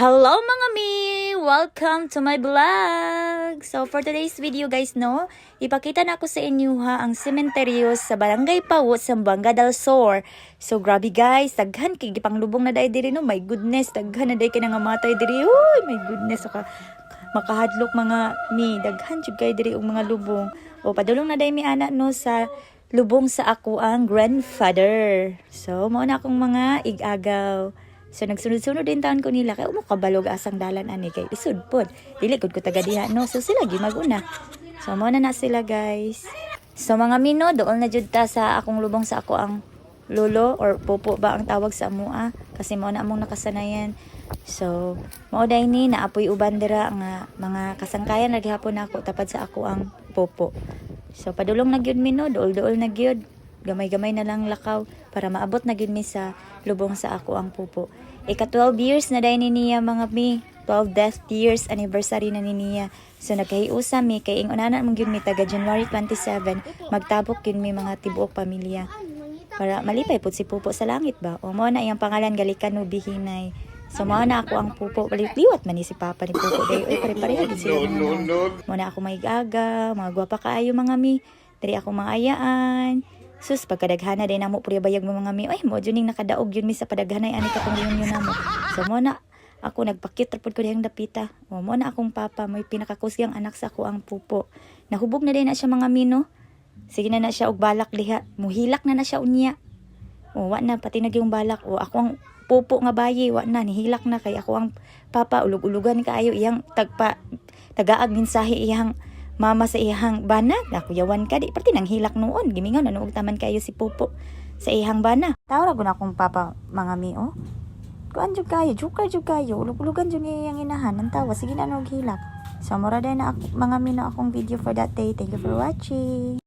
Hello mga mi! Welcome to my vlog! So for today's video guys no, ipakita na ako sa inyo ha ang sementeryo sa Barangay Pawot sa Buanga del Sur. So grabe guys, daghan kay gipanglubong na diri no. My goodness, daghan na day kay nangamatay diri. Uy, my goodness, makahadlok mga mi, daghan jud kay diri og mga lubong. O padulong na day mi ana no sa lubong sa ako ang grandfather. So mao na akong mga igagaw. So nagsunod-sunod din taon ko nila kay umo kabalog asang dalan ani kay isud pod. Dili gud ko taga diha no. So sila gi maguna. So mo na sila guys. So mga mino dool na jud ta sa akong lubong sa ako ang lolo or popo ba ang tawag sa amoa kasi mo na among nakasanayan. So mao day ni naapoy uban dira nga mga kasangkayan naghapon ako tapad sa ako ang popo. So padulong na gyud mi no, dool-dool na gyud. Gamay-gamay na lang lakaw para maabot na gyud mi sa lubong sa ako ang pupo. Ika 12 years na day ni niya mga mi. 12 death years anniversary na ni niya. So nagkahiusa mi kay inguna mong gyud mi taga January 27 magtabok gyud mi mga tibuok pamilya. Para malipay pud si pupo sa langit ba. O mo na iyang pangalan galikan no bihinay. So mo na ako ang pupo, liwat man ni si papa ni pupo day. Oy pare-pareho gid sila mga. Mo na ako maigaga, mga gwapa kaayo mga mi. Diri ako mga ayaan. Sus, pagkadaghana din namo puri bayag mo mga mi. Ay, mo juning nakadaog yun mi sa padaghanay ani katong reunion namo. So mo na ako nagpakit rapod ko dihang dapita. O mo na akong papa, may pinakakusyang anak sa ako ang pupo. Nahubog na din na siya mga mino. Sige na siya og balak liha. Muhilak na siya unya. O wa na pati yung balak. O ako ang pupo nga bayi, wa na nihilak na kay ako ang papa ulog-ulugan kaayo iyang tagaag mensahe iyang mama sa ihang bana, nakuyawan ka di pati nang hilak noon gimingaw nanuog taman kayo si pupo sa ihang bana. Tawag ko na akong papa mga mi oh. Kuan jud kayo, jukay jud kayo, ulug-ulugan jud iyang inahan nang tawa sige na og hilak. So mura day na mga mi na akong video for that day. Thank you for watching.